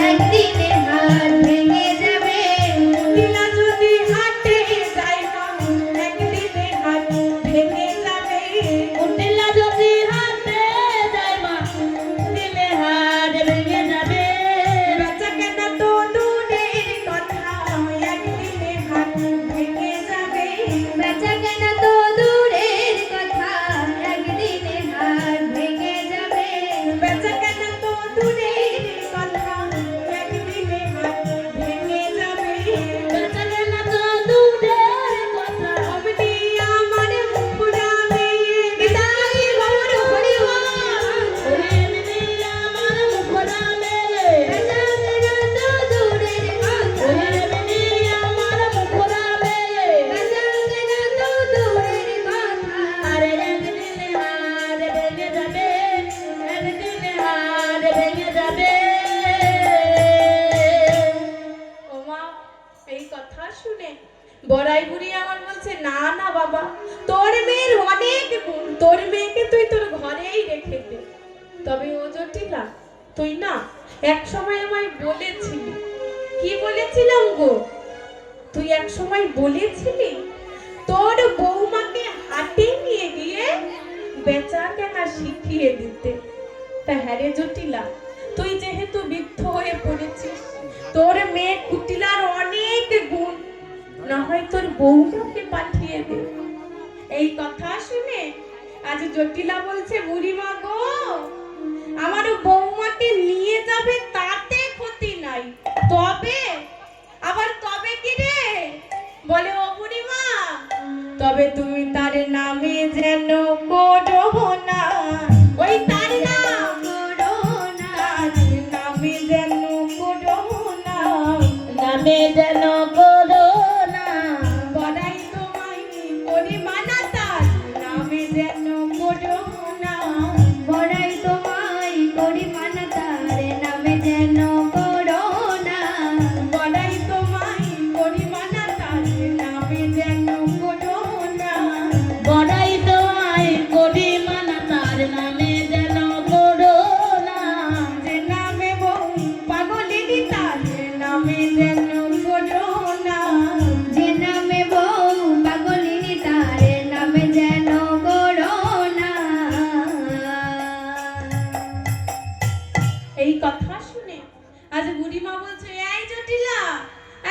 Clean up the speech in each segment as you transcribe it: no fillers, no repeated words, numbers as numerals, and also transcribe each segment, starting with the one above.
একদিনে হাত ভেঙে যাবে। নীলা যদি হাটে যায় মা একদিনে হাত ভেঙে যাবে। কুটিলা যদি হাতে যায় মা দিলে হাত ভেঙে যাবে। বেচা কেনা তো দূরের কথা একদিনে হাত ভেঙে যাবে। বেচা কেনা তো দূরের কথা একদিনে হাত ভেঙে যাবে। বেচা কেনা তো দূরের কথা একদিনে হাত ভেঙে যাবে। বেচা কেনা তো দূরের কথা অমনি আমার মুখুরাবে বিদায় গৌর হরিবল। ওরে এমনি আমার মুখরামে বেচা কেনা তো দূরের কথা। ওরে এমনি আমার মুখরামে বেচা কেনা তো দূরের কথা। আরে একদিনে হাত ভেঙে যাবে। একদিনে হাত ভেঙে যাবে। ও মা এই কথা শুনে বড়াই বুড়ি আমার বলছে না না বাবা তোর মেয়ের অনেক গুণ, তোর মেয়েকে তুই তোর ঘরেই রেখে দে। তবে ও জটিলা তুই না এক সময় আমায় বলেছিলি, কি বলেছিলাম গো? তুই এক সময় বলেছিলি তোর বৌমাকে হাটে নিয়ে গিয়ে বেচা কেনা শিখিয়ে দিতে। তা হ্যাঁ রে জটিলা, তুই যেহেতু বৃদ্ধ হয়ে পড়েছিস, তোর মেয়ে কুটিলার অনেক গুণ, না হয় তোর বৌমাকে পাঠিয়ে দে। এই কথা শুনে আজ জটিলা বলছে বুড়িমা গো আমার বৌমাকে নিয়ে যাবে তাতে ক্ষতি নাই, তবে আবার তবে কি রে বলে ও বুড়িমা তবে তুমি তার নামে যেন করো না, ওই তার নাম করো না, নামে যেন করো না, নামে যেন করো না। বড়াই তোমায় করি মানা তার নামে যেন করো না। বড়াই তোমায় করি মানা তার নামে যেন করো না। বড়াই তোমায় করি মানা তার নামে যেন করো না। বড়াই তোমায় করি মানা তার নামে যেন করো না। যে নামে বউ পাগলিনী তার নামে যেন করো না। যে নামে বউ পাগলিনী তার নামে যেন করো না। এই কথা শুনে আজ বুড়িমা বলছে এই জটিলা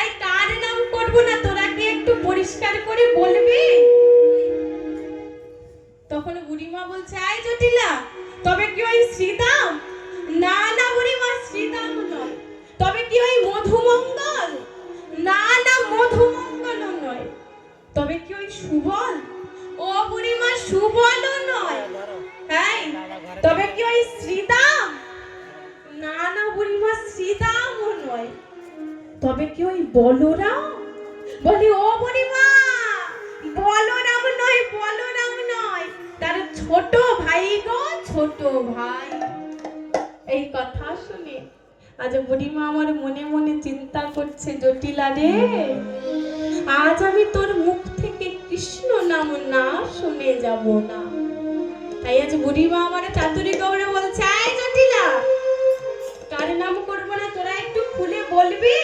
এই কার নাম করবো না তোরা কি একটু পরিষ্কার করে বলবি? তখন বুড়িমা বলছে এই জটিলা তবে কি ওই শ্রীদাম? না না বুড়িমা শ্রীদাম নয়। তবে কি ওই মধুমঙ্গল? না না মধুমঙ্গল নয়। তবে কি ওই সুবল? ও বুড়িমা সুবলও নয়। হ্যাঁ তবে কি ওই শ্রীদাম? না না বুড়িমা শ্রীদামও নয়। তবে কি ওই বলরাম? বলি ও বুড়িমা বলরাম নয়, বলরাম নয়, তার ছোট ভাই গো ছোট ভাই। এই কথা শুনে আজ বুড়িমা আমার মনে মনে চিন্তা করছে জটিলা রে আজ আমি তোর মুখ থেকে কৃষ্ণ নাম না শুনে যাব না। তাই আজ বুড়িমা আমার চাতুরি গৌড়ে বলছে এই জটিলা কার নাম করবো না তোরা একটু খুলে বলবি?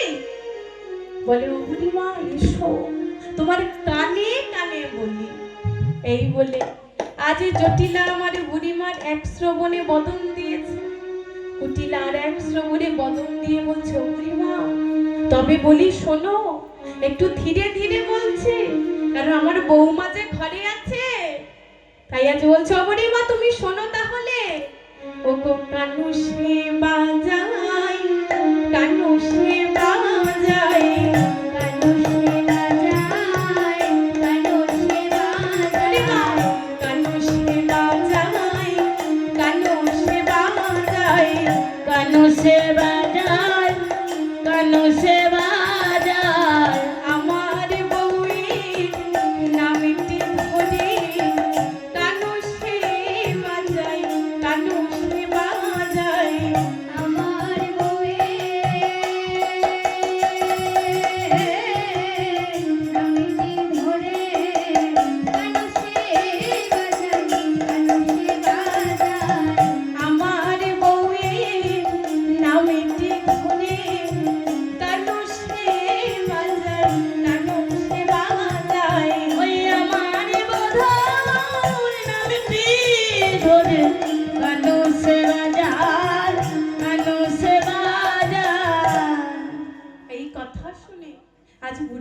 বলে ও বুড়িমা এসো তোমার কানে কানে বলি। এই বলে আজ জটিলা আমার বুড়িমার এক শ্রবণে বদন দিয়েছে, কুটিলা আর এক শ্রবণে বদন দিয়ে বলছে ও বুড়িমা তবে বলি শোনো, একটু ধীরে ধীরে বলছে কারণ আমার বৌমা যে ঘরে আছে। তাই আজ বলছে ও বুড়িমা তুমি শোনো তাহলে। ও গো কানু সে বাজাই, কানু সে বাজাই, কানু সে বাজায়, কানু সে বাজায়, কানু সে বাজাই, কানু সে বাজাই, কানু সে বাজায়, কানু সে বাজায়। আমার বউয়ের নামটি ধরে কানু সে বাজাই, কানু সে বাজাই। আমার বউয়ের নামটি ধরে কানু সে বাজায়, কানু সে বাজায়। আমার বউয়ের নামটি ধরে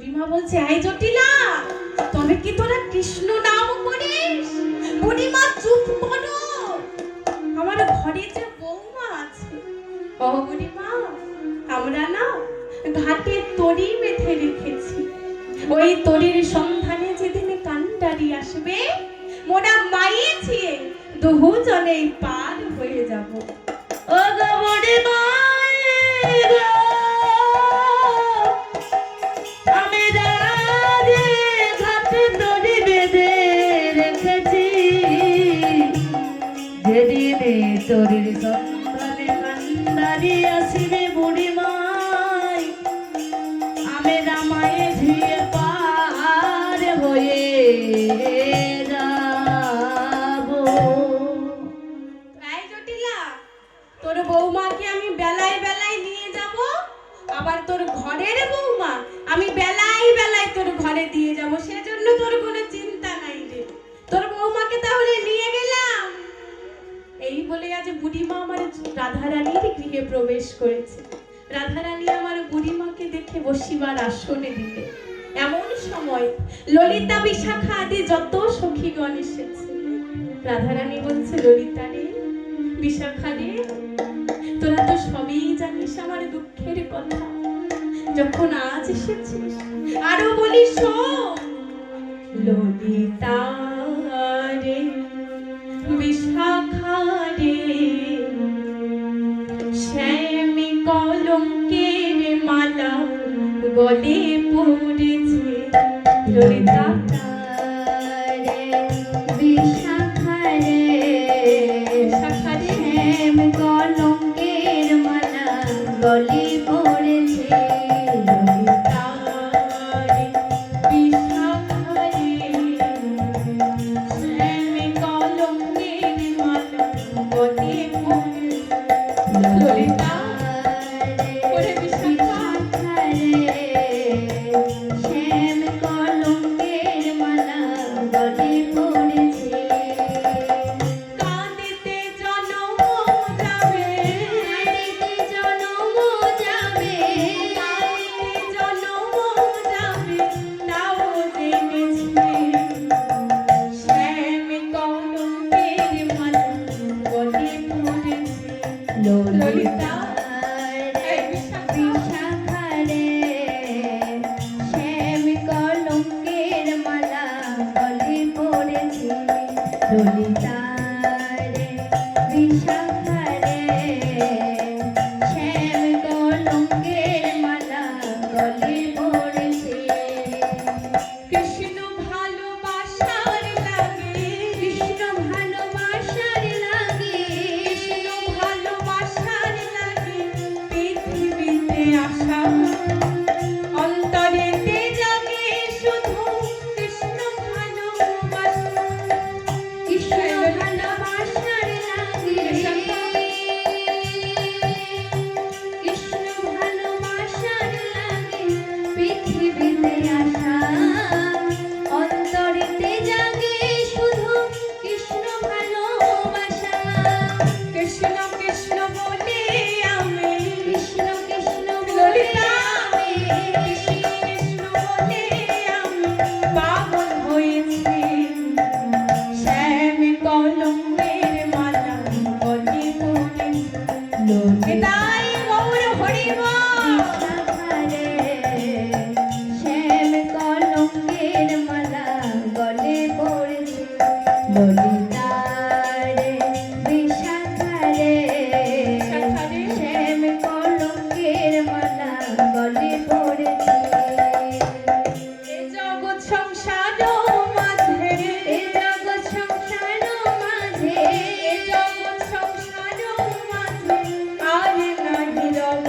বুড়িমা বলছে আই জটিলা, তবে কি তোরা কৃষ্ণ নাম করিস? বুড়িমা চুপ করো, আমার ঘরে যে বৌমা আছে। ও বুড়িমা, আমরা না ঘাটে তরি বেঁধে রেখেছি, ওই তরির সন্ধানে যেদিন কান্ডারি আসবে, মোরা মাইয়েছি দুজনেই পার হয়ে যাব। ও গো বুড়িমা গো, আমি রাজে ঘাটে দড়ি বেঁধে রেখেছি, যেদিনে তরির সন্ধানে কান্ডারি আসিবে বুড়িমাই, আমি রামায়ে ঝিয়ে পার হয়ে যাবো। এই জটিলা, তোর বৌমাকে আমি বেলায় বেলায় নিয়ে যাব, আবার তোর ঘরের বৌমা আমি বেলায় বেলায় তোর ঘরে দিয়ে যাব, সেজন্য তোর কোনো চিন্তা নাই রে। তোর বৌমাকে তাহলে নিয়ে গেলাম। এই বলে আজ বুড়িমা আমার রাধারানীর গৃহে প্রবেশ করেছে। রাধারানী আমার বুড়িমাকে দেখে বসিবার আসনে দিলে। এমন সময় ললিতা, বিশাখা আদি যত সখীগণ এসেছে। রাধারানী বলছে, ললিতা রে, বিশাখা রে, তোরা তো সবই জানিস আমার দুঃখের কথা, যখন আজ এসেছিস আরো বলি শোন। ললিতা রে, বিশাখা রে, শ্যামী কলঙ্কের মালা গলে পড়েছে। ললিতা রে বিশাখা রে, শাখা রে, শ্যাম কলঙ্কের মালা গলে পড়েছে। ললিতা রে, বিশাখা রে, শ্যামী কলঙ্কের মালা গলে পড়েছে। ললিতা ওরে বিশাখা রে, শ্যাম কলঙ্কের মালা গলে পড়েছে। কাঁদিতে জনম যাবে, কাঁদিতে জনম যাবে, কাঁদিতে জনম যাবে, তাও জেনেছে শ্যাম কলঙ্কের মালা গলে পড়েছে। ললিতা এই বিশাখা রে, শ্যাম কলঙ্কের মালা গলে পড়েছে। ললিতা রে, বিশাখা রে, শ্যাম কলঙ্কের মালা গলে পড়েছে। কৃষ্ণ ভালোবাসার লাগে, কৃষ্ণ ভালোবাসার লাগে, কৃষ্ণ ভালোবাসার লাগে, পৃথিবীতে আসা অন্তরেতে জাগে শুধু কৃষ্ণ ভালোবাসা। কৃষ্ণ ভালোবাসার লাগে, কৃষ্ণ ভালোবাসার লাগে, পৃথিবীতে আসা অন্তরেতে জাগে শুধু কৃষ্ণ ভালোবাসা। কৃষ্ণ কৃষ্ণ বলে আমি, কৃষ্ণ কৃষ্ণ ললিতা বলে কৃষ্ণ কৃষ্ণ বলে আমি পাগল হয়েছি। শ্যাম কলঙ্কের মালা গলে পড়েছে। নিতাই গৌর হরি বল। বিশাখা রে, শ্যাম কলঙ্কের মালা গলে পড়েছে। ললিতা রে, বিশাখা রে, শাখা রে, শ্যাম কলঙ্কের মালা গলে পড়েছে। এ জগৎ সংসার মাঝে, এ জগৎ সংসার মাঝে, এ জগৎ সংসার মাঝে আর নাহি রব,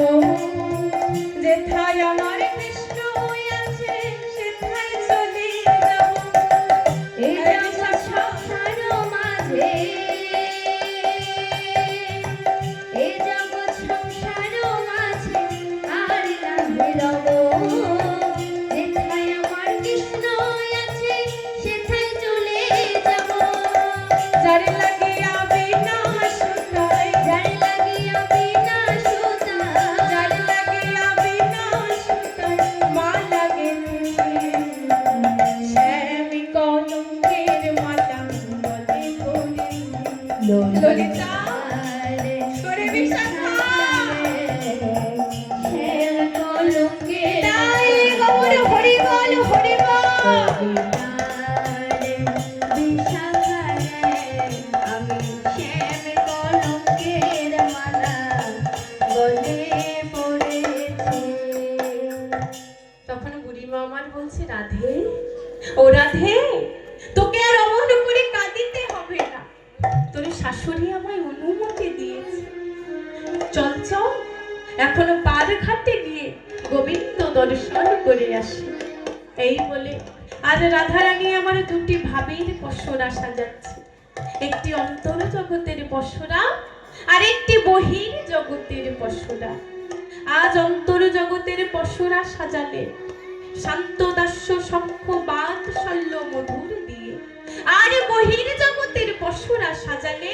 পড়েছে। তখন বুড়িমা আমার বলছে, রাধে ও রাধে, তোকে আর অমন করে কাঁদিতে হবে না, তোর শাশুড়ি আমায় অনুমতি দিয়েছে, চল চল এখনো পার ঘাটে গিয়ে গোবিন্দ দর্শন করে আসি। এই বলে আজ রাধারানী আমার দুটি ভাবের পসরা সাজাচ্ছে, একটি অন্তর জগতের পসরা আর একটি বহির জগতের পসরা। আজ অন্তর জগতের পসরা সাজালে শান্ত দাস্য সখ্য বাৎসল্য মধুর দিয়ে, আর বহির জগতের পসরা সাজালে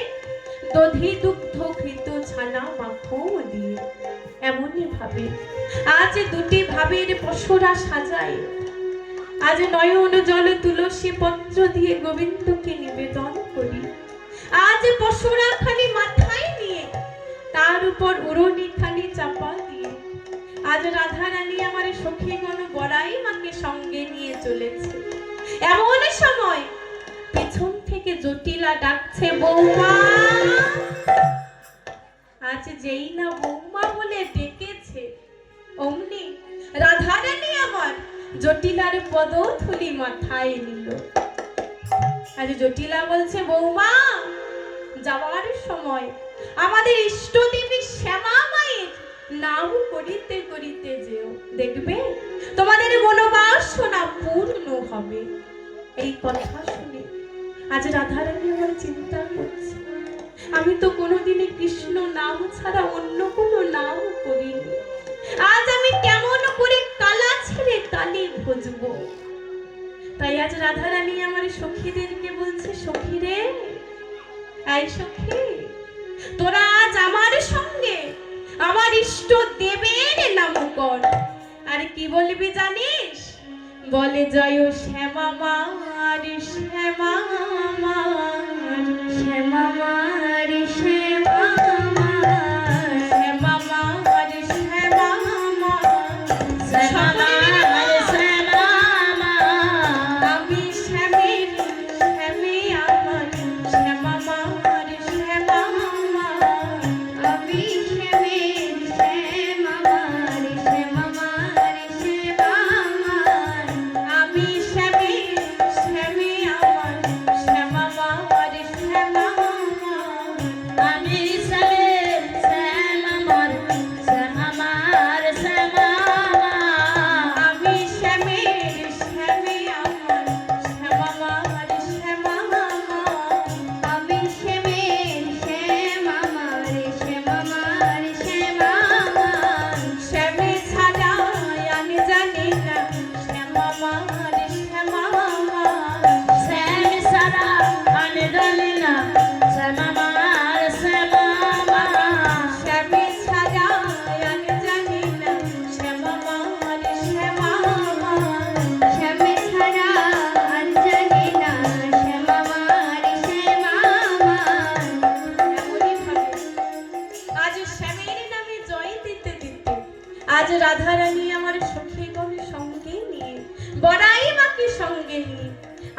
দধি দুগ্ধ ঘৃত ছানা মাখন দিয়ে। এমনই ভাবে আজ দুটি ভাবের পসরা সাজায়, আজ নয়ন জল তুলসী পত্র দিয়ে গোবিন্দকে নিবেদন করি। আজ পসরা খালি মাথায় নিয়ে তার উপর উড়নি খালি চাপা দিয়ে আজ রাধারানী আমার সখীগণ বড়াই মাকে সঙ্গে নিয়ে চলেছে। এমন সময় পেছন থেকে জটিলা ডাকছে, বৌমা। আজ যেই না বৌমা বলে ডেকেছে, অমনি রাধারানী আমার জটিলার পদধূলি মাথায় নিল। আজ জটিলা বলছে, বৌমা যাওয়ার সময় আমাদের ইষ্ট দেবী শ্যামা মায়ের নাম করিতে করিতে যেও, দেখবে তোমাদের মনোবাসনা পূর্ণ হবে। এই কথা শুনে আজ রাধারানী আমার চিন্তা করছে, আমি তো কোনোদিনই কৃষ্ণ নাম ছাড়া অন্য কোনো নাম করিনি, আজ আমি কেমন করে কালা ছেড়ে কালি খুঁজবো। তাই আজ রাধারানী আমার সখীদেরকে বলছে, সখী রে, এই সখী, তোরা আজ আমার সঙ্গে আমার ইষ্ট দেবের নাম কর। আর কি বলবি জানিস? বলে জয় শ্যামা মার, শ্যামা মার, শ্যামা মার, শ্যামা মার, শ্যামা মার, শ্যামা মার, শ্যামা মার, শ্যামা মার। আমি শ্যামের শ্যামে আমার, শ্যামা মার, শ্যামা মার। আমি শ্যামের শ্যামা মার, শ্যামা মার, শ্যামা মার। আমি শ্যামের শ্যামে আমার, শ্যামা মার, শ্যামা মার। আমি শ্যামের শ্যামা মার, শ্যামা মার, শ্যামা মার। আমি শ্যামের শ্যামে আমার, শ্যামা মার, শ্যামা মার। আমি শ্যামের শ্যামা মার, শ্যামা মার, শ্যামা মার। শ্যামে ছাড়া আমি জানি না, শ্যামা মার, শ্যামা মার। শ্যাম সারা আমি জানি না, শ্যামা মার, শ্যামা মার। শ্যামে ছাড়া আমি জানি না, শ্যামা মার, শ্যামা মার। শ্যামে ছাড়া আর জানি না, শ্যামা মার, শ্যামা মার। এমনই ভাবে আজ শ্যামের নামে জয় দিতে দিতে আজ রাধারানী আমার সখীগণ সঙ্গে নিয়ে বড়াই মাকে সঙ্গে নিয়ে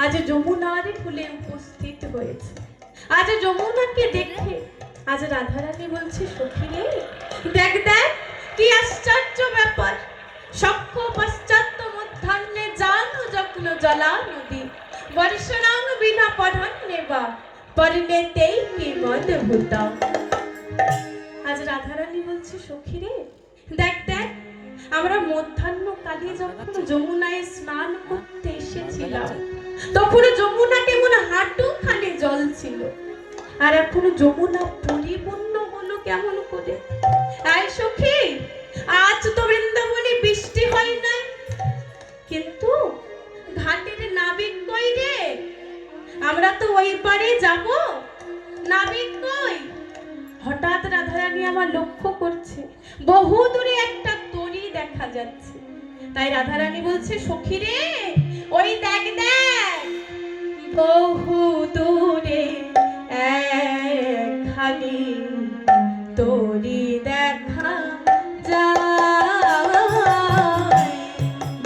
আজ যমুনার কূলে উপস্থিত হয়েছে। আজ যমুনাকে দেখে আজ রাধারানী বলছে, সখী রে, দেখ দেখ কি আশ্চর্য ব্যাপার, সখ্য পশ্চাৎ মধ্যাহ্নে জানু যত্ন জলা নদী বর্ষণাং বিনা পঢ়ন্নে বা পরিণেতেই কি মদ ভূতাম। আজ রাধারানী বলছে, সখী রে, দেখ দেখ আমরা মধ্যাহ্নকালে যখন যমুনায় স্নান করতে এসেছিলাম তখন যমুনা কেমন হাঁটুখানে জল ছিল, আর এখন যমুনা পরিপূর্ণ হলো কেমন করে। এই সখী, আজ তো বৃন্দাবনে বৃষ্টি হয় নাই, কিন্তু ঘাটের নাবিক কই রে? আমরা তো ওই পারে যাব, নাবিক কই? হঠাৎ রাধারানী আমার লক্ষ্য করছে বহু দূরে একটা তরী দেখা যাচ্ছে। তাই রাধারানী বলছে, সখী রে, ওই দেখ দেখ বহু দূরে একখানি তরী দেখা যায়।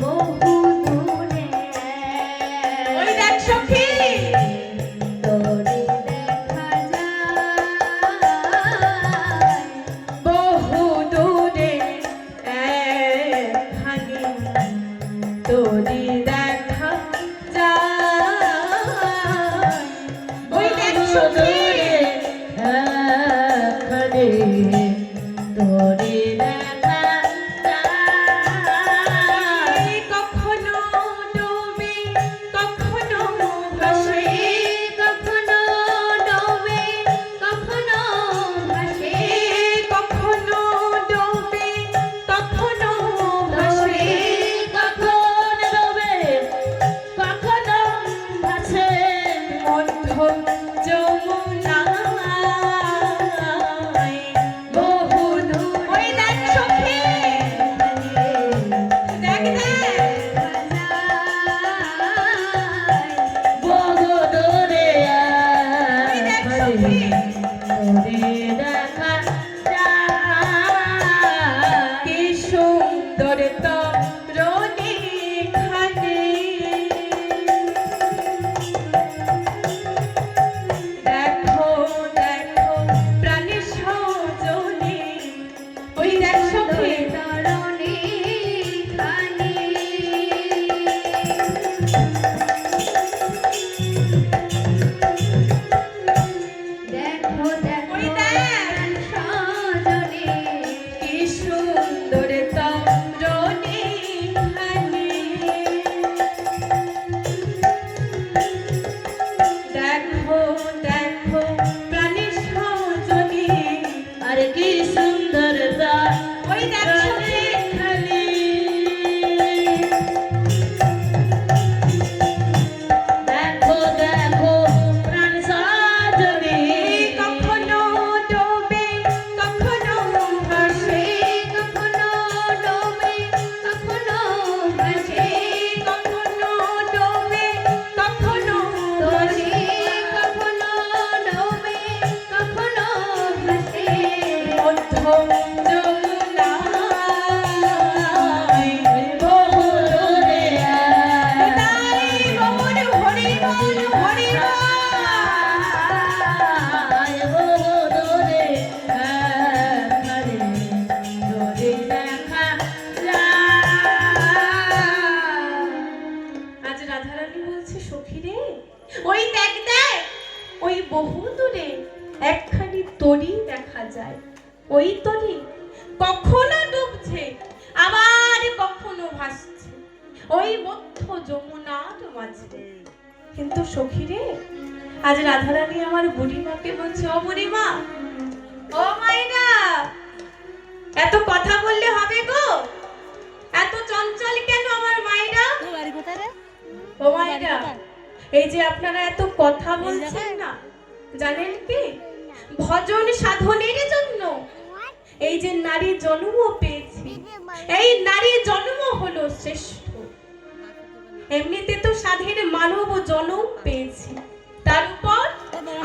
বহু দূরে ওই দেখ সখী, তরি দেখা যায়। বহু দূরে ওই দেখো দেখো দেখো প্রাণ সাজবে কখনো ডোবে কখনো ভাসে কখনো ডোবে কখনো ভাসে কখনো ডোবে কখনো তোরে কখনো ডোবে কখনো ভাসে মধ্যম যমুনায় বহু দূরে তাই গৌর হরি বল হরি বল। আয় বহু দূরে এখানে যদি দেখা যায়। আজ রাধারানী বলছে সখী রে ওই দেখ দেখ ওই বহু দূরে একখানি তরি দেখা যায় ওই তরি কখনো ডুবছে আবার কখনো ভাসছে ওই মধ্য যমুনার মাঝে। কিন্তু সখী রে আজ রাধারানী আমার বুড়িমাকে বলছে ও বুড়িমা ও মাইনা এত কথা বললে হবে গো এত চঞ্চল কেন আমার মাইনা ও মায়েরা এই যে আপনারা এত কথা বলছেন না জানেন কি ভজন সাধনের জন্য এই যে নারী জন্ম পেয়েছি এই নারী জন্ম হলো শ্রেষ্ঠ এমনিতে তো সাধের মানব জন্ম পেয়েছি তারপর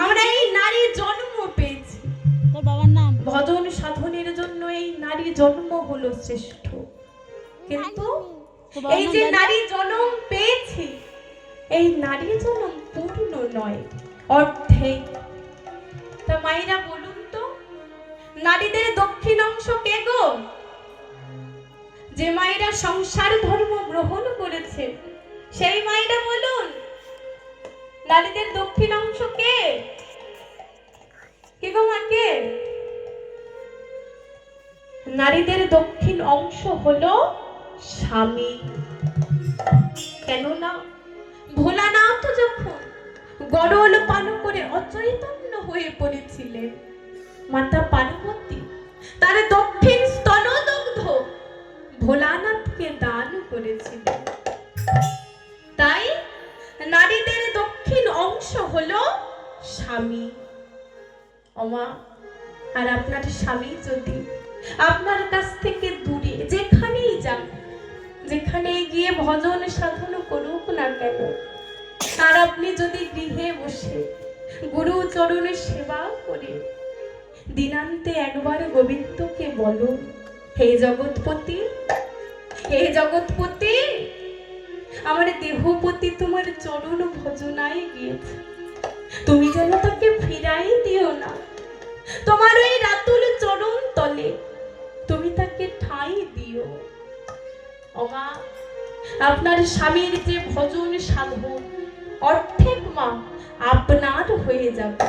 আমরা এই নারী জন্ম পেয়েছি তোর বাবার নাম ভজন সাধনের জন্য এই নারী জন্ম হলো শ্রেষ্ঠ কিন্তু এই যে নারী জন্ম পেয়েছি এই নারী জন্ম পূর্ণ নয় অর্ধেক। তা মায়েরা বলুন তো নারীদের দক্ষিণ অংশ কে গো? যে মায়েরা সংসার ধর্ম গ্রহণ করেছে সেই মায়েরা বলুন নারীদের দক্ষিণ অংশ কে? কে গো মা কে? নারীদের দক্ষিণ অংশ হলো স্বামী। কেননা ভোলানাথ যখন গরল পান করে অচৈতন্য হয়ে পড়েছিলেন মাতা পার্বতী তার দক্ষিণ স্তনদগ্ধ ভোলানাথকে দান করেছিলেন। তাই নারীদের দক্ষিণ অংশ হলো স্বামী। ওমা আর আপনার স্বামী যদি আপনার কাছ থেকে দূরে যেখানেই যান যেখানে গিয়ে ভজন সাধন করুক না কেন আর আপনি যদি গৃহে বসে গুরু চরণে সেবা করে দিনান্তে একবার গোবিন্দকে বলো হে জগৎপতি হে জগৎপতি আমার দেহপতি তোমার চরণ ভজনায় গিয়েছে তুমি যেন তাকে ফিরাই দিও না তোমার ওই রাতুল চরণ তলে তুমি তাকে ঠাঁই দিও। ওমা আপনার স্বামীর যে ভজন সাধন অর্ধেক মা আপনার হয়ে যাবে।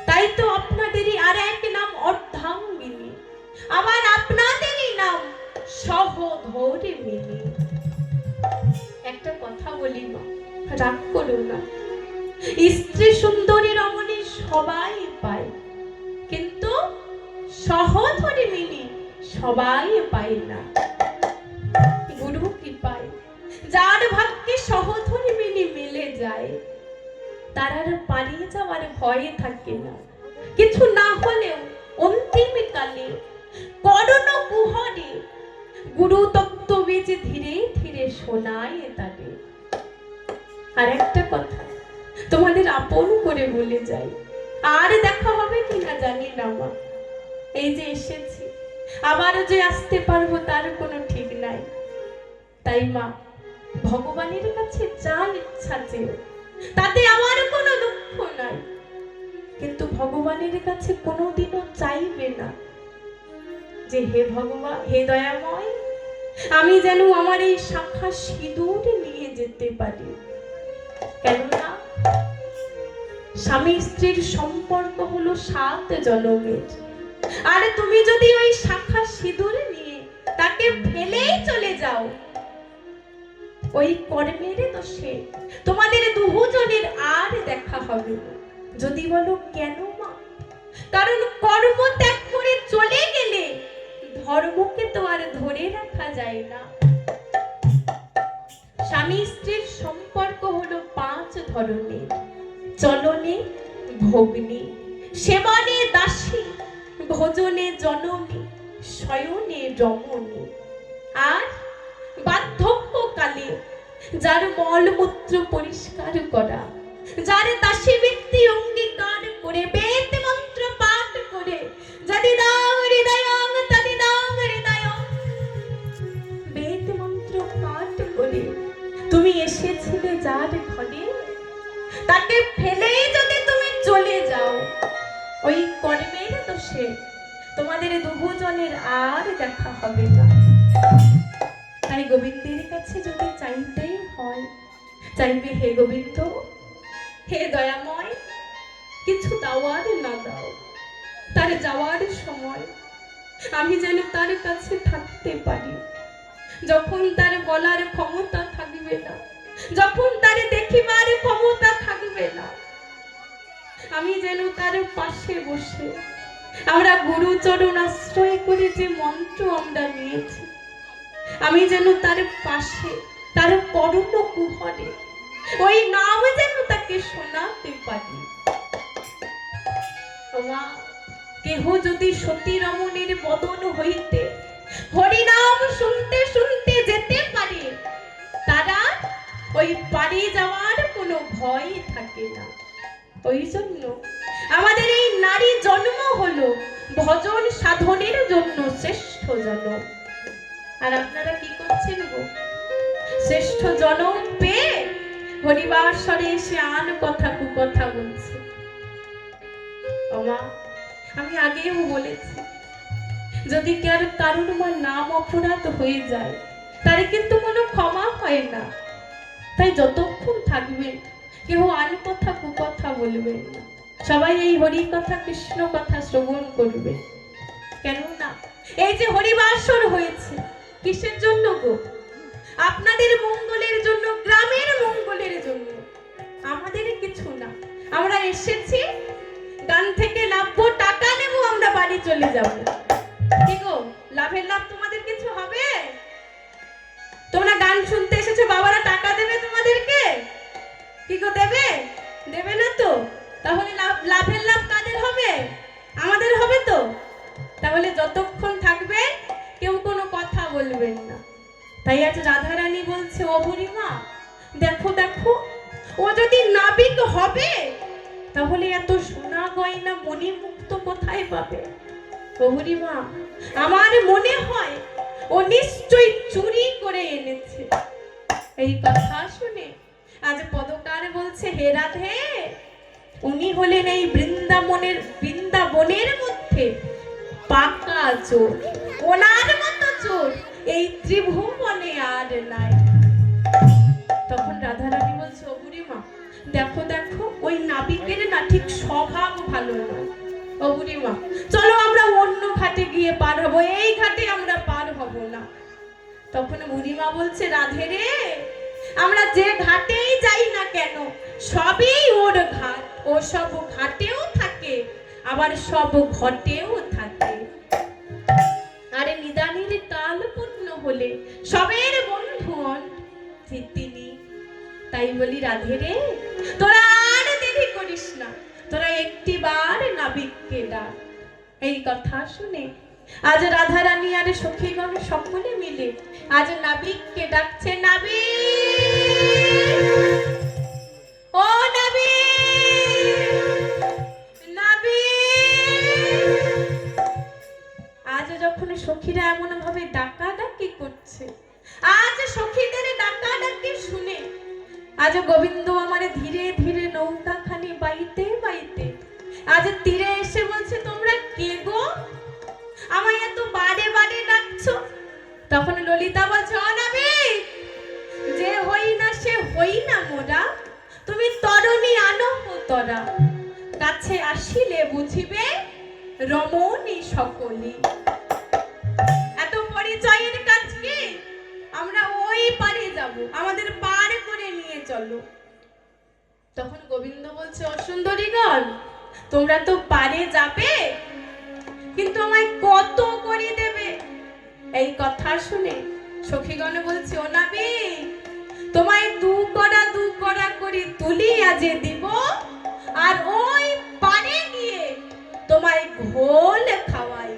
তাই তো আপনাদেরই আর এক নাম অর্ধাঙ্গিনী আবার আপনাদেরই নাম সহধর্মিণী। একটা কথা বলি মা রাগ করো না স্ত্রী সুন্দরী রমণী সবাই পায় কিন্তু সহধর্মিণী সবাই পায় না। গুরু কি পায় যার ভাগ্যে সহধর্মিণী মিলে যায় তার আর পালিয়ে যাওয়ার ভয় থাকে না। কিছু না হলেও অন্তিম কালে করণ গুহরে গুরু তত্ত্ববীজ ধীরে ধীরে শোনায় তাদের। আর একটা কথা তোমাদের আপন করে বলে যাই আর দেখা হবে কিনা জানি না মা এই যে এসেছি আবার যে আসতে পারবো তার কোনো ঠিক নাই। তাই মা ভগবানের কাছে যা ইচ্ছা চেয়ে তাতে আমার কোনো দুঃখ নাই কিন্তু ভগবানের কাছে কোনোদিনও চাইবে না যে হে ভগবান হে দয়াময় আমি যেন আমার এই শাখা সিঁদুর নিয়ে যেতে পারি। কেননা স্বামী স্ত্রীর সম্পর্ক হলো 7 জনমের আর তুমি যদি ওই শাখা সিঁদুর নিয়ে তাকে ফেলেই চলে যাও ওই কর্মের দোষে তোমাদের দুজনের আর দেখা হবে না। যদি বলো কেন মা কারণ কর্ম ত্যাগ করে চলে গেলে ধর্মকে তো আর ধরে রাখা যায় না। স্বামী স্ত্রীর সম্পর্ক হলো 5 ধরনের: চলনে ভগ্নী, সেবনে দাসী, ভোজনে জননী, শয়নে রমণী। আর বার্ধক্যকালে যার মলমূত্র পরিষ্কার করা, যার দাসী ব্যক্তি অঙ্গীকার করে বেদ মন্ত্র পাঠ করে যদিদাং হৃদয়ং তদিদাং হৃদয়ং বেদ মন্ত্র পাঠ করে তুমি এসেছিলে যার ঘরে, তাকে ফেলেই যদি তুমি চলে যাও, ওই কর্মের দোষে তোমাদের দুজনের আর দেখা হবে না। তাই গোবিন্দের কাছে যদি চাইতেই হয়, চাইবে হে গোবিন্দ, হে দয়াময়, কিছু দাওয়ার না দাও, তার যাওয়ার সময় আমি যেন তার কাছে থাকতে পারি। যখন তার বলার ক্ষমতা থাকবে না, যখন তার দেখিবার ক্ষমতা থাকবে না, আমি যেন তার পাশে বসে, আমরা গুরুচরণ আশ্রয় করে যে মন্ত্র আমরা নিয়েছি, আমি যেন তার পাশে, তার করুণ কুহরে ওই নাম যেন তাকে শোনাতে পারি। ওমা, কেহ যদি সতী রমণীর বদন হইতে হরিনাম শুনতে শুনতে যেতে পারে, তারা ওই পারে যাওয়ার কোনো ভয় থাকে না। ওই জন্য আমাদের এই নারী জন্ম হলো ভজন সাধনের জন্য শ্রেষ্ঠ জন্ম। আর আপনারা কি করছেন গো? শ্রেষ্ঠ জনম পেয়ে হরিবাসরে এসে আন কথা কুকথা বলছে। ওমা, আমি আগেও বলেছি, যদি কারোর নাম অপরাধ হয়ে যায়, তার কিন্তু কোনো ক্ষমা হয় না। তাই যতক্ষণ থাকবেন কেউ আন কথা কুকথা বলবেন না, সবাই এই হরি কথা কৃষ্ণ কথা শ্রবণ করবে। কেননা এই যে হরিবাসর হয়েছে, কিসের জন্য গো? আপনাদের মঙ্গলের জন্য, গ্রামের মঙ্গলের জন্য, আমাদের কিছু না। আমরা এসেছি, গান থেকে লাভব, টাকা নেব, আমরা বাড়ি চলে যাব। কি গো, লাভের লাভ তোমাদের কিছু হবে? তোমরা গান শুনতে এসেছো, বাবারা টাকা দেবে তোমাদেরকে? কি গো, দেবে? দেবে না তো? তাহলে লাভের লাভ কাদের হবে? আমাদের হবে তো। তাহলে যতক্ষণ থাকবে কেউ কোনো কথা বলবেন না। তাই আজ রাধারানী বলছে, ও বুড়িমা, দেখো দেখো, ও যদি নাবিক হবে তাহলে এত সোনা গয়না মণিমুক্ত কোথায় পাবে? ও বুড়িমা, আমার মনে হয় ও নিশ্চয়ই চুরি করে এনেছে। এই কথা শুনে আজ পদকার বলছে, হে রাধে, উনি হলেন এই বৃন্দাবনের মধ্যে পাকা চোর। ওনার মতো চোর এই ত্রিভুবনে আর নাই। তখন রাধারানী বলছে, ও বুড়িমা, দেখো দেখো, ওই নাবিকের না ঠিক স্বভাব ভালো নয়। ও বুড়িমা, চলো আমরা অন্য ঘাটে গিয়ে পার হবো, এই ঘাটে আমরা পার হব না। তখন বুড়িমা বলছে, রাধে রে, আমরা যে ঘাটেই যাই না কেন, সবই ওর ঘাট। ও সব ঘাটেও থাকে, আবার সব ঘটেও থাকে। আরে নিদানের কাল পূর্ণ হলে সবের বন্ধু তিনি। তাই বলি, রাধে রে, তোরা আর দেরি করিস না, তোরা একটিবার নাবিককে ডাক। এই কথা শুনে আজ রাধারানী আর সখীগণ সকলে মিলে আজ নাবিককে ডাকছে। নাবিক, ও নাবিক, নাবিক। আজ যখন সখীরা এমন ভাবে ডাকাডাকি করছে, আজ সখীদের ডাকাডাকি শুনে আজ গোবিন্দ আমার ধীরে ধীরে নৌকা খানি বাইতে বাইতে আজ তীরে এসে বলছে, তোমরা কে গো, আমায় এত বারে বারে ডাকছো? তখন ললিতা বলছে, ও নাবিক, যে হই না সে হই না মোরা, তুমি তরণী আনো তোরা, কাছে আসিলে বুঝিবে রমণী সকলি। এত পরিচয়ের কাজ কি? আমরা ওই পারে যাব, আমাদের পার করে নিয়ে চলো। তখন গোবিন্দ বলছে, ও সুন্দরীগণ, তোমরা তো পারে যাবে, কিন্তু আমায় কত করে দেবে? কথা শুনে সখীগণ বলছে, ও নাবি, তোমায় দু কড়া করে তুলিয়া যে দিব, আর ওই পারে গিয়ে তোমায় ঘোল খাওয়াই।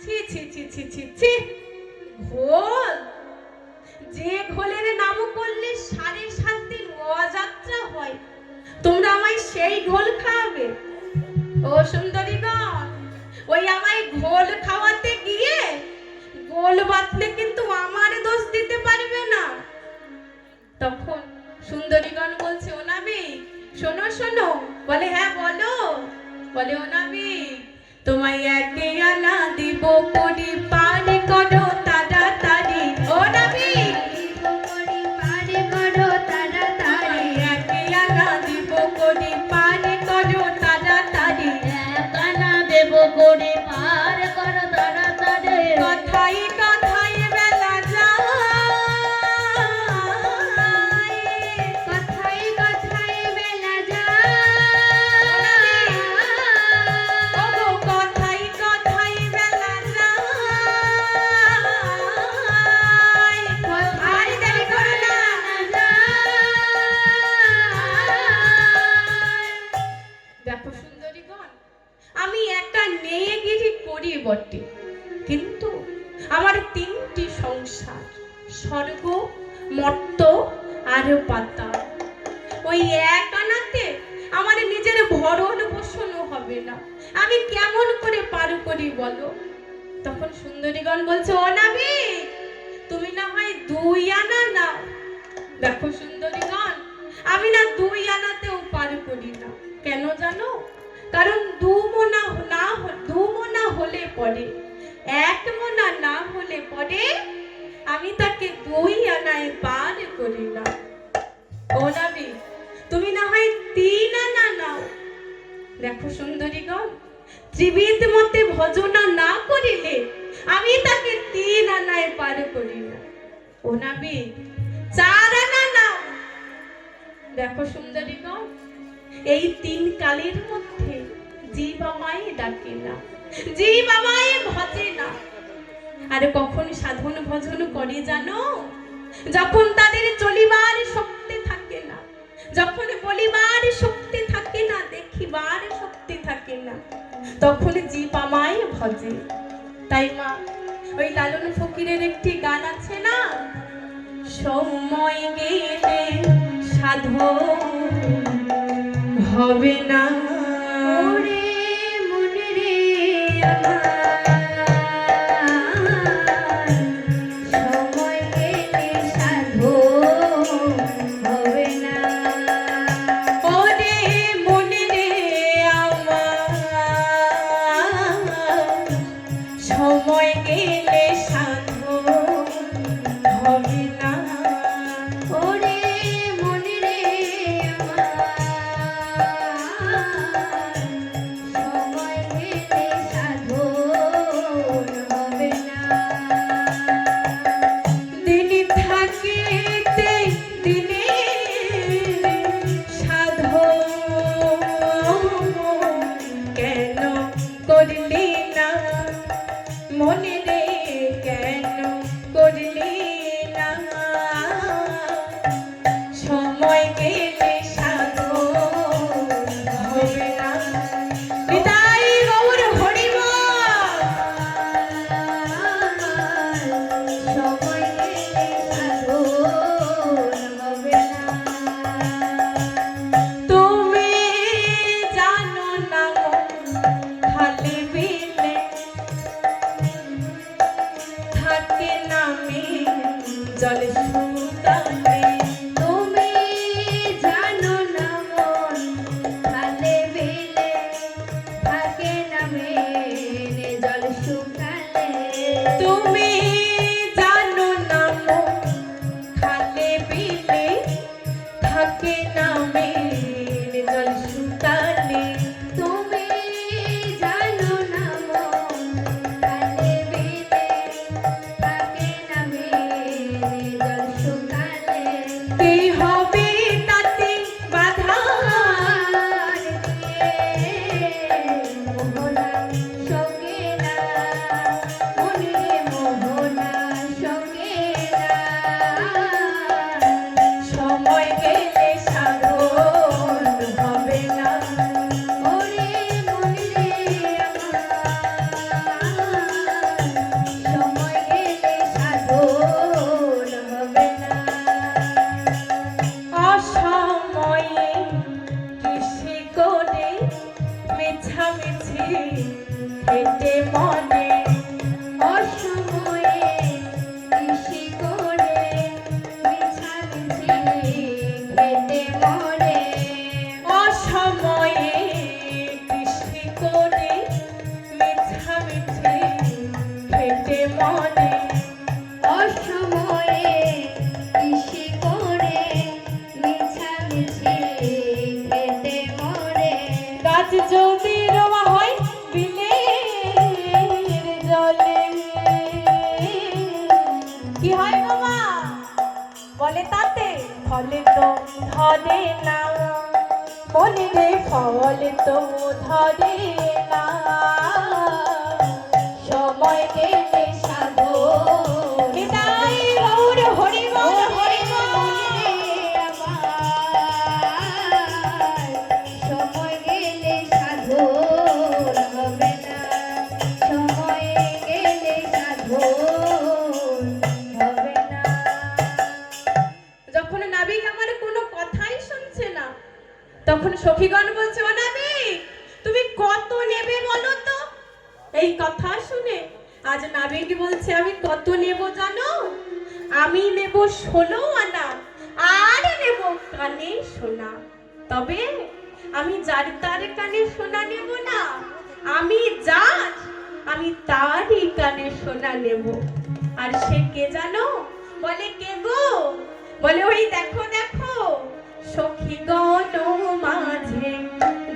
ছি ছি ছি ছি ছি ছি, ঘোল! যে ঘোলের নাম করলে 7.5 দিন অযাত্রা হয়, তোমরা আমায় সেই ঘোল খাওয়াবে? ও সুন্দরীগণ, ওই আমায় ঘোল খাওয়াতে গিয়ে গোল বাতলে কিন্তু আমার দোষ দিতে পারবে না। তখন সুন্দরীগণ বলছে, ও নাবি শোনো শোনো। বলে, হ্যাঁ বলো। বলে, ও নাবি, তোমায় 1 আনা দিব করি, পার করো তাড়াতাড়ি। ও নাবি, করি পার করো তাড়াতাড়ি, 1 আনা দিব করি, পার করো তাড়াতাড়ি। কানা দেব করে পার কর তাড়াতাড়ি। কথাই কথাই বেলা যায়, কথাই কথাই বেলা যায়, ওগো কথাই কথাই বেলা যায়। আর দেরি করো না। দেখো সুন্দরীগণ, আমি একটা নেয়েগিরি করি বটে, কিন্তু আমার 3টি সংসার, স্বর্গ, মর্ত আর পাতাল। ওই 1 আনাতে আমার নিজের ভরণ পোষণ হবে না, আমি কেমন করে পার করি বলো? তখন সুন্দরীগণ বলছে, ও নাবি, তুমি না হয় 2 আনা নাও। দেখো সুন্দরীগণ, আমি না 2 আনাতেও পার করি না। কেন জানো? কারণ 2 মোনা হলে পরে, 1 মোনা না হলে পরে আমি তাকে 2 আনায় পার করি না। ও নাবি, তুমি না হয় 3 আনা নাও। দেখো সুন্দরীগণ, ত্রিবিধ মতে ভজনা না করিলে আমি তাকে 3 আনায় পার করি না। ও নাবি, 4 আনা নাও। দেখো সুন্দরীগণ, এই 3 কালের মধ্যে জীব আমায় ডাকে না, জীব আমায় ভজে না। আর কখন সাধন ভজন করে জানো? যখন তাদের চলিবার শক্তি থাকে না, যখন বলিবার শক্তি থাকে না, দেখিবার শক্তি থাকে না, তখন জীব আমায় ভজে। তাই মা, ওই লালন ফকিরের একটি গান আছে না, সময় গেলে সাধন হবে না। ওরে মন রে আমার, সময় গেলে সাধন হবে না। ওরে মনে রে আমার, সময় গেলে সাধন হবে না। ওরে মন রে আমার, সময় গেলে সাধন হবে না। দিন থাকিতে দিনে সাধন কেন করলি না? মনে রে কেন করলি না? সময় গেলে সাধন হবে না। নিতাই গৌর হরিবল। সময় গেলে সাধন হবে না। তুমি জানো না মন খালি বিলে থাকে নামে জল সুতালে। তুমি জানো না মন খালে বিলে থাকে না মেনে জল শুকালে। তুমি জানো না মন খালি বিলে থাকে নামে জল সুতালে। তুমি জানো না মন খালে বিলে থাকে না মেনে জল শুকালে। কি হবে তাতে বাধা? আর দিয়ে মোহনা সঙ্গে না, তাতে ফলে তো ধরে না, মনে রে ফলে তো ধরে না, সময় গেলে সাধু নিতাই গৌর হরি বল হরি বল। সময় গেলে সাধু হবে না, সময় গেলে সাধু হবে না। যখন নাবিক আমার কোনো কথাই শুনছে না, তখন সখীগণ বলছে, ও নাবিক তুমি কত নেবে বলো তো। এই কথা শুনে আজ নাবিক বলছে, আমি কত নেব জানো? আমি নেব 16 আনা, আর নেব কানে সোনা। তবে আমি যার তার কানে সোনা নেব না, আমি যার আমি তারই কানে সোনা নেব। আর সে কে জানো? বলে কে গো? বলে ওই দেখো দেখো সখীগণ মাঝে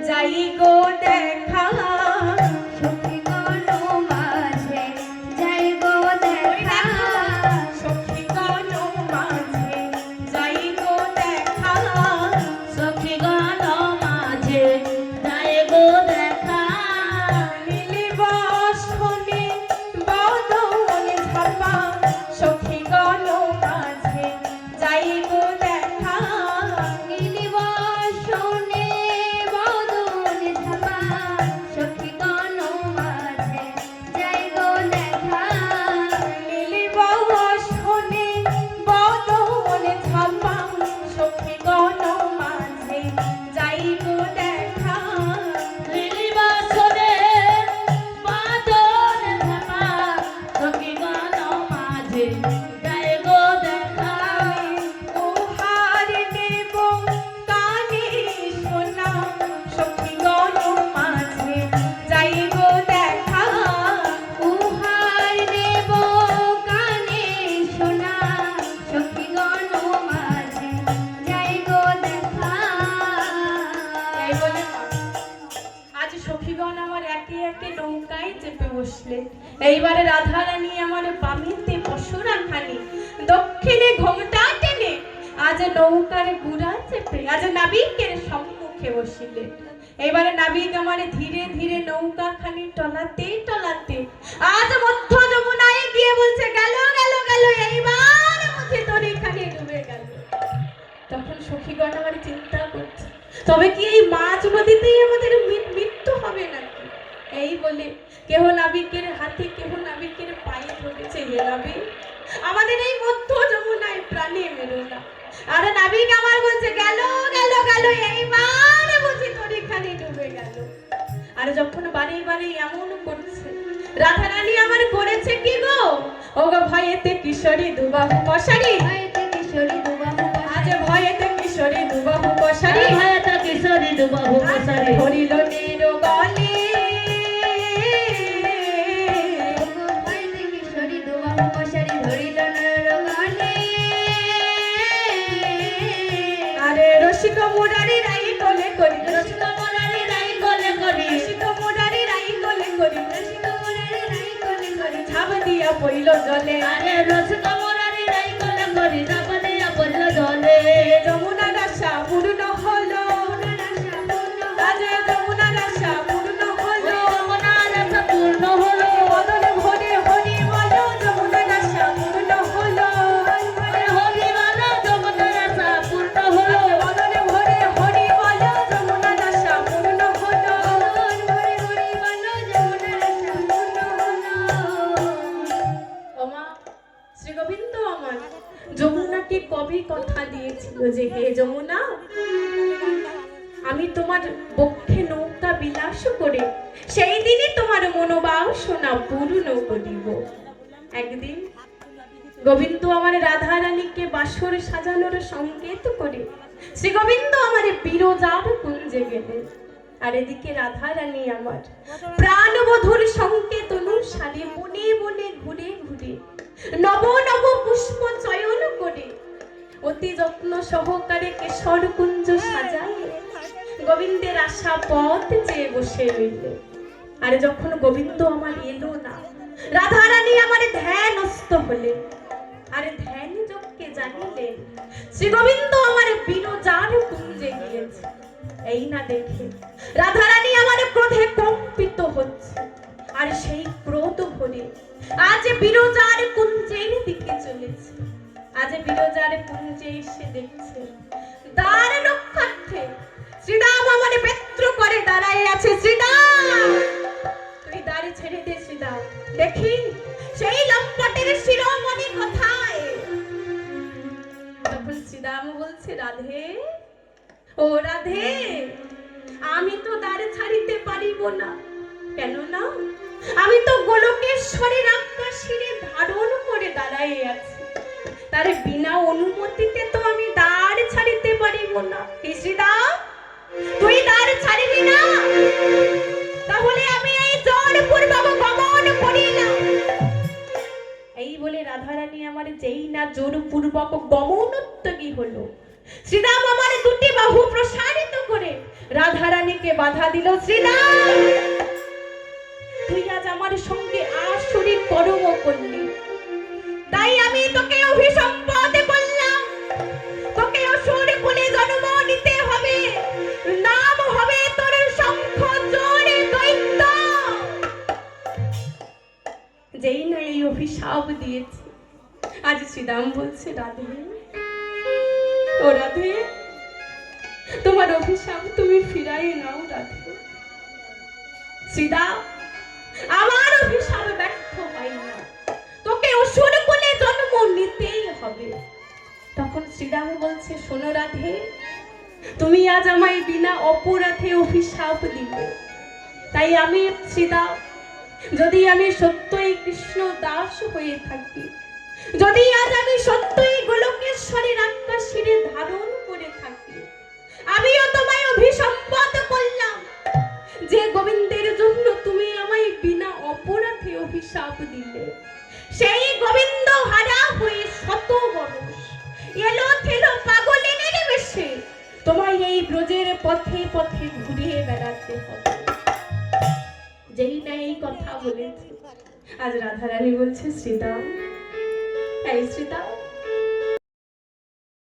যাই গো দেখা। সখীগণ মাঝে যাই গো দেখা, সখীগণ মাঝে যাই গো দেখা, সখীগণ মাঝে যায় গো দেখা। নীলিব শোনে বদন ঝাপা, সখীগণ মাঝে যাই গো দেখা। নীলিব শোনে বদন ঝাপা, সখীগণ মাঝে যাই গো দেখা। নীলিব শোনে বদন ঝাপা, সখীগণ মাঝে যাই গো দেখা। নীলিবাসনে বাদন ঝাপা, সখীগণ মাঝে যায় গো দেখা। উহার নেব কানে সোনা, সখীগণ মাঝে যাই গো দেখা। উহার নেব কানে সোনা, সখীগণ মাঝে যাই গো দেখা। এই বলে আজ সখীগণ আমার একে একে নৌকায় চেপে বসলে। এইবারে রাধা রানী আমার বামেতে পশুরা খানি, দক্ষিণে ঘোমটা টেনে আজ নৌকার গুড়া চেপে আজ নাবিকের সম্মুখে বসিলে। এবারে নাবিক আমার ধীরে ধীরে নৌকা খানি টলাতে টলাতে আজ মধ্য যমুনায় গিয়ে বলছে, গেল গেল গেল এইবার মধ্যে তোর এখানে ডুবে গেল। তখন সখীগণ আমার চিন্তা করছে, তবে কি এই মাঝ নদীতেই আমাদের মৃত্যু হবে নাকি? এই বলে কেহ নাবিকের হাতে কেহ নাবিকের পায়ে ধরেছে, হে নাবিক আমাদের এই মধ্য যমুনায় প্রাণে মেরো না। আর নাবিক আমার বলছে, গেল গেল গেল এইবার বুঝি তোর এখানে ডুবে গেল। আর যখন বারে বারে এমন করছে, রাধা রানী আমার করেছে কি গো? ও গো ভয়েতে কিশোরী দুবাহু পশারি, হয়তো কিশোরী দুবাহু আজ ভয়েতে কিশোরী দুবাহু পশারি, ভয়তা কিশোরী দুবাহু পশারি, ধরিল নেরো গলে। হয়তো কিশোরী দুবাহু পশারি, ধরিল নরগণে। আরে রসিক মুরারি রাই কোলে করি, রসিক মুরারি রাই কোলে করি, রসিক মুরারি রাই কোলে করি, রসিক মুরারি রাই কোলে করি, ঝাঁপ দিয়া পইল জলে। আরে রসিক মুরারি রাই কোলে করি, ঝাঁপ দিয়া পড়ল জলে। যমুনার আশা পূর্ণ হলো, আজ যমুনার আশা পূর্ণ হলো। যমুনার আশা পূর্ণ হলো, বদন ভরে হরি বলো, যমুনার আশা পূর্ণ হলো। হরি বলো যমুনার আশা পূর্ণ হলো। বদন ভরে হরি বলো, যমুনার আশা পূর্ণ হলো। হরি হরি বলো, যমুনার আশা পূর্ণ হলো। ওমা শ্রী গোবিন্দ আমার যমুনাকে কবে কথা দিয়েছিল যে, হে যমুনা আমি তোমার বক্ষে নৌকা বিলাস করে সেই দিনই তোমার মনোবাসনা পূর্ণ করিব। একদিন গোবিন্দ আমার রাধা রানীকে বাসর সাজানোর সংকেত করে শ্রী গোবিন্দ আমার বিরজার কুঞ্জে গেলেন। আর এদিকে রাধা রানী আমার প্রাণবধূর সংকেত অনুসারে বনে বনে ঘুরে ঘুরে নব নব পুষ্প চয়ন করে অতি যত্ন সহকারে কেশর কুঞ্জ সাজায় গোবিন্দের আশা পথ চেয়ে বসে রইলে। আর যখন গোবিন্দ আমার এলো না, রাধা রানী আমার ধ্যানস্থ হলেন। আর ধ্যান যজ্ঞে জানিলেন শ্রী গোবিন্দ আমার বিরজার কুঞ্জে গিয়েছে। এই না দেখে রাধারানী আমার ক্রোধে কম্পিত হচ্ছে, আর সেই ক্রোধ ভরে আজ বিরজার কুঞ্জের দিকে চলেছে। আজ বিরজার কুঞ্জে এসে দেখছে দ্বার রক্ষার্থে শ্রীরাম আমার বেত্র করে দাঁড়ায় আছে। শ্রীরাম, তুই দ্বার ছেড়ে দে শ্রীরাম, দেখি সেই লম্পটের শিরোমণি কোথায়। তখন শ্রীরাম বলছে, রাধে, ও রাধে, আমি তো দ্বার ছাড়িতে পারিব না। কেন না? আমি তো গোলকেশ্বরের আকাশিরে ধারণ করে দাঁড়াই আছি, তার বিনা অনুমতিতে তো আমি দ্বার ছাড়িতে পারিব না। শ্রীরাম, তুই দ্বার ছাড়িবি না, তাহলে আমি এই জোরপূর্বক গমন করিলাম। এই বলে রাধারানী আমার যেই না জোরপূর্বক গমনোত্যোগী হলো, শ্রীরাম আমার দুটি বাহু প্রসারিত করে রাধারানীকে বাধা দিল। শ্রীরাম, তুই আজ আমার সঙ্গে আসরি কর্ম করলি, তাই আমি তোকে অভিসম্পাদ করলাম। তোকে অসুর কুলে জন্ম নিতে হবে, নাম হবে তোর শঙ্খ চোরে দৈত্য। যেই না এই অভিশাপ দিয়েছে, আজ শ্রীরাম বলছে, রাধে, ও রাধে, তোমার অভিশাপ তুমি ফিরাই নাও। রাধে, শ্রীরাম, আমার অভিশাপ ব্যর্থ হয় না, তোকে অসুর কুলে জন্ম নিতেই হবে। তখন শ্রীরাম বলছে, শোনো রাধে, তুমি আজ আমায় বিনা অপরাধে অভিশাপ দিলে, তাই আমি শ্রীরাম, যদি আমি সত্যই কৃষ্ণ দাস হয়ে থাকি, যদি আজ আমি সত্যই গোলকেশ্বরের আকাশিরে ধারণ করে থাকি, আমিও তোমায় অভিসম্পাদ করলাম যে গোবিন্দের জন্য তুমি আমায় বিনা অপরাধে অভিশাপ দিলে। সেই গোবিন্দ হারা হয়ে শত বরষ এলো থেলো পাগলিনীর বেশে তোমায় এই ব্রজের পথে পথে ঘুরিয়ে বেড়াতে হবে। যেই না এই কথা বলেছে, আজ রাধারানী বলছে, শ্রীরাম, এই শ্রীরাম,